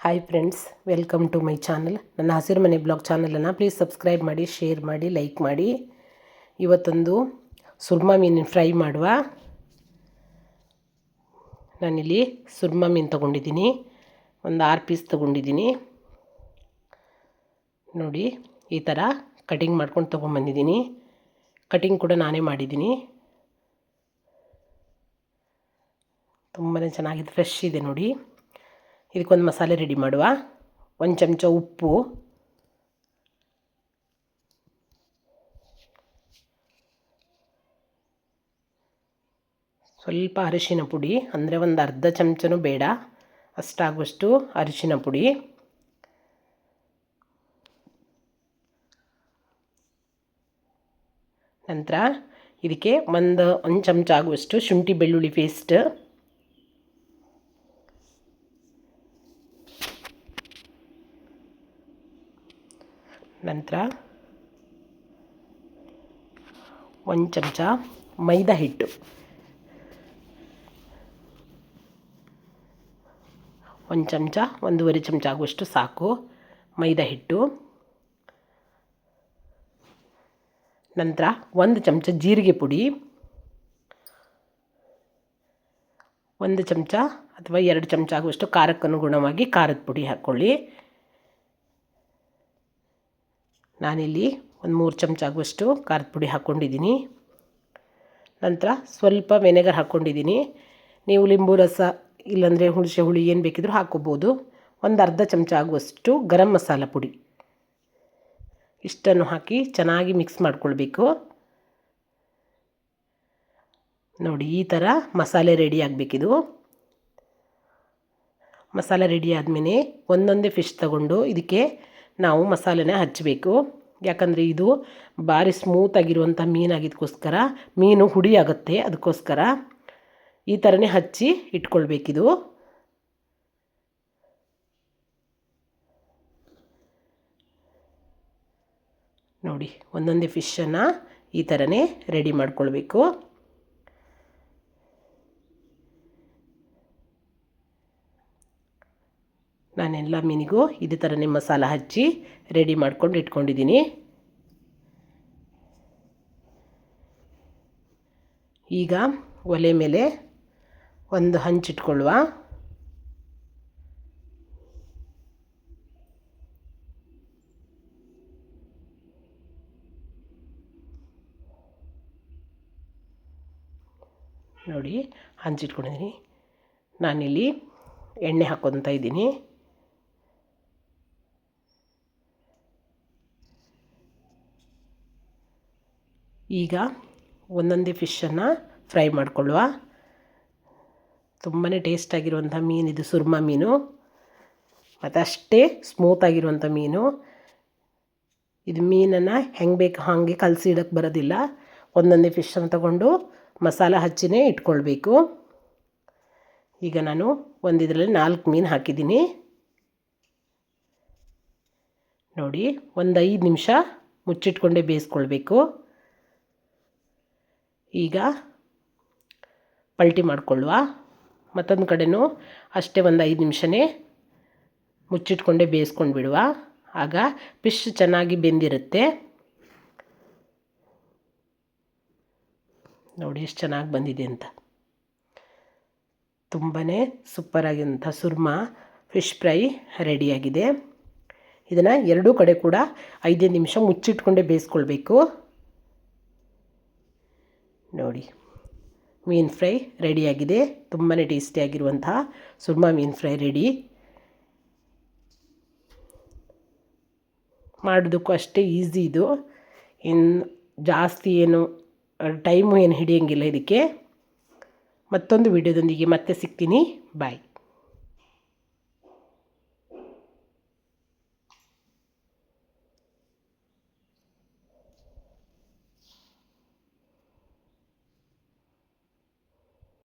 Hi friends, welcome to my channel. ನನ್ನ ಹಸಿರು ಮನೆ ಬ್ಲಾಗ್ ಚಾನಲನ್ನು ಪ್ಲೀಸ್ ಸಬ್ಸ್ಕ್ರೈಬ್ ಮಾಡಿ, ಶೇರ್ ಮಾಡಿ, ಲೈಕ್ ಮಾಡಿ. ಇವತ್ತೊಂದು ಸುರ್ಮಾ ಮೀನು ಫ್ರೈ ಮಾಡುವ. ನಾನಿಲ್ಲಿ ಸುರ್ಮಾ ಮೀನು ತೊಗೊಂಡಿದ್ದೀನಿ. ಒಂದು 6 ಪೀಸ್ ತೊಗೊಂಡಿದ್ದೀನಿ. ನೋಡಿ, ಈ ಥರ ಕಟಿಂಗ್ ಮಾಡ್ಕೊಂಡು ತೊಗೊಂಬಂದಿದ್ದೀನಿ. ಕಟಿಂಗ್ ಕೂಡ ನಾನೇ ಮಾಡಿದ್ದೀನಿ. ತುಂಬಾ ಚೆನ್ನಾಗಿದೆ, ಫ್ರೆಶ್ ಇದೆ ನೋಡಿ. ಇದಕ್ಕೊಂದು ಮಸಾಲೆ ರೆಡಿ ಮಾಡುವ. 1 ಚಮಚ ಉಪ್ಪು, ಸ್ವಲ್ಪ ಅರಿಶಿನ ಪುಡಿ, ಅಂದರೆ ಒಂದು ಅರ್ಧ ಚಮಚನೂ ಬೇಡ, ಅಷ್ಟಾಗುವಷ್ಟು ಅರಿಶಿನ ಪುಡಿ, ನಂತರ ಇದಕ್ಕೆ ಒಂದು ಚಮಚ ಆಗುವಷ್ಟು ಶುಂಠಿ ಬೆಳ್ಳುಳ್ಳಿ ಪೇಸ್ಟ್, ನಂತರ 1 ಚಮಚ ಮೈದಾ ಹಿಟ್ಟು, 1 ಚಮಚ 1.5 ಚಮಚ ಆಗುವಷ್ಟು ಸಾಕು ಮೈದಾ ಹಿಟ್ಟು. ನಂತರ 1 ಚಮಚ ಜೀರಿಗೆ ಪುಡಿ, 1 ಚಮಚ ಅಥವಾ 2 ಚಮಚ ಆಗುವಷ್ಟು ಖಾರಕ್ಕನುಗುಣವಾಗಿ ಖಾರದ ಪುಡಿ ಹಾಕ್ಕೊಳ್ಳಿ. ನಾನಿಲ್ಲಿ ಒಂದು 3 ಚಮಚ ಆಗುವಷ್ಟು ಖಾರದ ಪುಡಿ ಹಾಕ್ಕೊಂಡಿದ್ದೀನಿ. ನಂತರ ಸ್ವಲ್ಪ ವೆನೆಗರ್ ಹಾಕ್ಕೊಂಡಿದ್ದೀನಿ. ನೀವು ಲಿಂಬು ರಸ ಇಲ್ಲಾಂದರೆ ಹುಣಸೆ ಹುಳಿ ಏನು ಬೇಕಿದ್ರೂ ಹಾಕ್ಕೋಬೋದು. ಒಂದು ಅರ್ಧ ಚಮಚ ಆಗುವಷ್ಟು ಗರಂ ಮಸಾಲ ಪುಡಿ, ಇಷ್ಟನ್ನು ಹಾಕಿ ಚೆನ್ನಾಗಿ ಮಿಕ್ಸ್ ಮಾಡ್ಕೊಳ್ಬೇಕು. ನೋಡಿ, ಈ ಥರ ಮಸಾಲೆ ರೆಡಿ ಆಗಬೇಕಿದು. ಮಸಾಲೆ ರೆಡಿ ಆದಮೇಲೆ ಒಂದೊಂದೇ ಫಿಶ್ ತಗೊಂಡು ಇದಕ್ಕೆ ನಾವು ಮಸಾಲೆನ ಹಚ್ಚಬೇಕು. ಯಾಕಂದರೆ ಇದು ಭಾರಿ ಸ್ಮೂತಾಗಿರುವಂಥ ಮೀನಾಗಿದ್ದಕ್ಕೋಸ್ಕರ, ಮೀನು ಹುಡಿ ಆಗುತ್ತೆ, ಅದಕ್ಕೋಸ್ಕರ ಈ ಥರನೇ ಹಚ್ಚಿ ಇಟ್ಕೊಳ್ಬೇಕಿದು. ನೋಡಿ, ಒಂದೊಂದೇ ಫಿಶನ್ನು ಈ ಥರನೇ ರೆಡಿ ಮಾಡ್ಕೊಳ್ಬೇಕು. ನಾನೆಲ್ಲ ಮೀನಿಗೂ ಇದೇ ಥರನೇ ಮಸಾಲ ಹಚ್ಚಿ ರೆಡಿ ಮಾಡ್ಕೊಂಡು ಇಟ್ಕೊಂಡಿದ್ದೀನಿ. ಈಗ ಒಲೆ ಮೇಲೆ ಒಂದು ಹಂಚಿಟ್ಕೊಳ್ಳುವ. ನೋಡಿ, ಹಂಚಿಟ್ಕೊಂಡಿದ್ದೀನಿ. ನಾನಿಲ್ಲಿ ಎಣ್ಣೆ ಹಾಕ್ಕೊತಾ ಇದ್ದೀನಿ. ಈಗ ಒಂದೊಂದೇ ಫಿಶನ್ನು ಫ್ರೈ ಮಾಡಿಕೊಳ್ಳುವ. ತುಂಬಾ ಟೇಸ್ಟಾಗಿರುವಂಥ ಮೀನು ಇದು, ಸುರ್ಮಾ ಮೀನು, ಮತ್ತು ಅಷ್ಟೇ ಸ್ಮೂತಾಗಿರುವಂಥ ಮೀನು. ಇದು ಮೀನನ್ನು ಹೆಂಗೆ ಬೇಕು ಹಾಗೆ ಕಲಸಿ ಇಡೋಕ್ಕೆ ಬರೋದಿಲ್ಲ. ಒಂದೊಂದೇ ಫಿಶನ್ನು ತಗೊಂಡು ಮಸಾಲ ಹಚ್ಚಿನೇ ಇಟ್ಕೊಳ್ಬೇಕು. ಈಗ ನಾನು ಇದರಲ್ಲಿ 4 ಮೀನು ಹಾಕಿದ್ದೀನಿ. ನೋಡಿ, ಒಂದು 5 ನಿಮಿಷ ಮುಚ್ಚಿಟ್ಕೊಂಡೇ ಬೇಯಿಸ್ಕೊಳ್ಬೇಕು. ಈಗ ಪಲ್ಟಿ ಮಾಡಿಕೊಳ್ಳುವ. ಮತ್ತೊಂದು ಕಡೆನೂ ಅಷ್ಟೇ ಒಂದು 5 ನಿಮಿಷನೇ ಮುಚ್ಚಿಟ್ಕೊಂಡೇ ಬೇಯಿಸ್ಕೊಂಡು ಬಿಡುವ. ಆಗ ಫಿಶ್ ಚೆನ್ನಾಗಿ ಬೆಂದಿರುತ್ತೆ. ನೋಡಿ ಎಷ್ಟು ಚೆನ್ನಾಗಿ ಬಂದಿದೆ ಅಂತ. ತುಂಬಾ ಸೂಪರಾಗಿರುವಂಥ ಸುರ್ಮಾ ಫಿಶ್ ಫ್ರೈ ರೆಡಿಯಾಗಿದೆ. ಇದನ್ನು ಎರಡೂ ಕಡೆ ಕೂಡ 5 ನಿಮಿಷ ಮುಚ್ಚಿಟ್ಕೊಂಡೇ ಬೇಯಿಸ್ಕೊಳ್ಬೇಕು. ನೋಡಿ, ಮೀನು ಫ್ರೈ ರೆಡಿಯಾಗಿದೆ. ತುಂಬಾ ಟೇಸ್ಟಿಯಾಗಿರುವಂತಹ ಸುರ್ಮಾ ಮೀನು ಫ್ರೈ ರೆಡಿ. ಮಾಡೋದಕ್ಕೂ ಅಷ್ಟೇ ಈಸಿ ಇದು. ಜಾಸ್ತಿ ಏನು ಟೈಮು ಏನು ಹಿಡಿಯೋಂಗಿಲ್ಲ ಇದಕ್ಕೆ. ಮತ್ತೊಂದು ವಿಡಿಯೋದೊಂದಿಗೆ ಮತ್ತೆ ಸಿಗ್ತೀನಿ. ಬಾಯ್.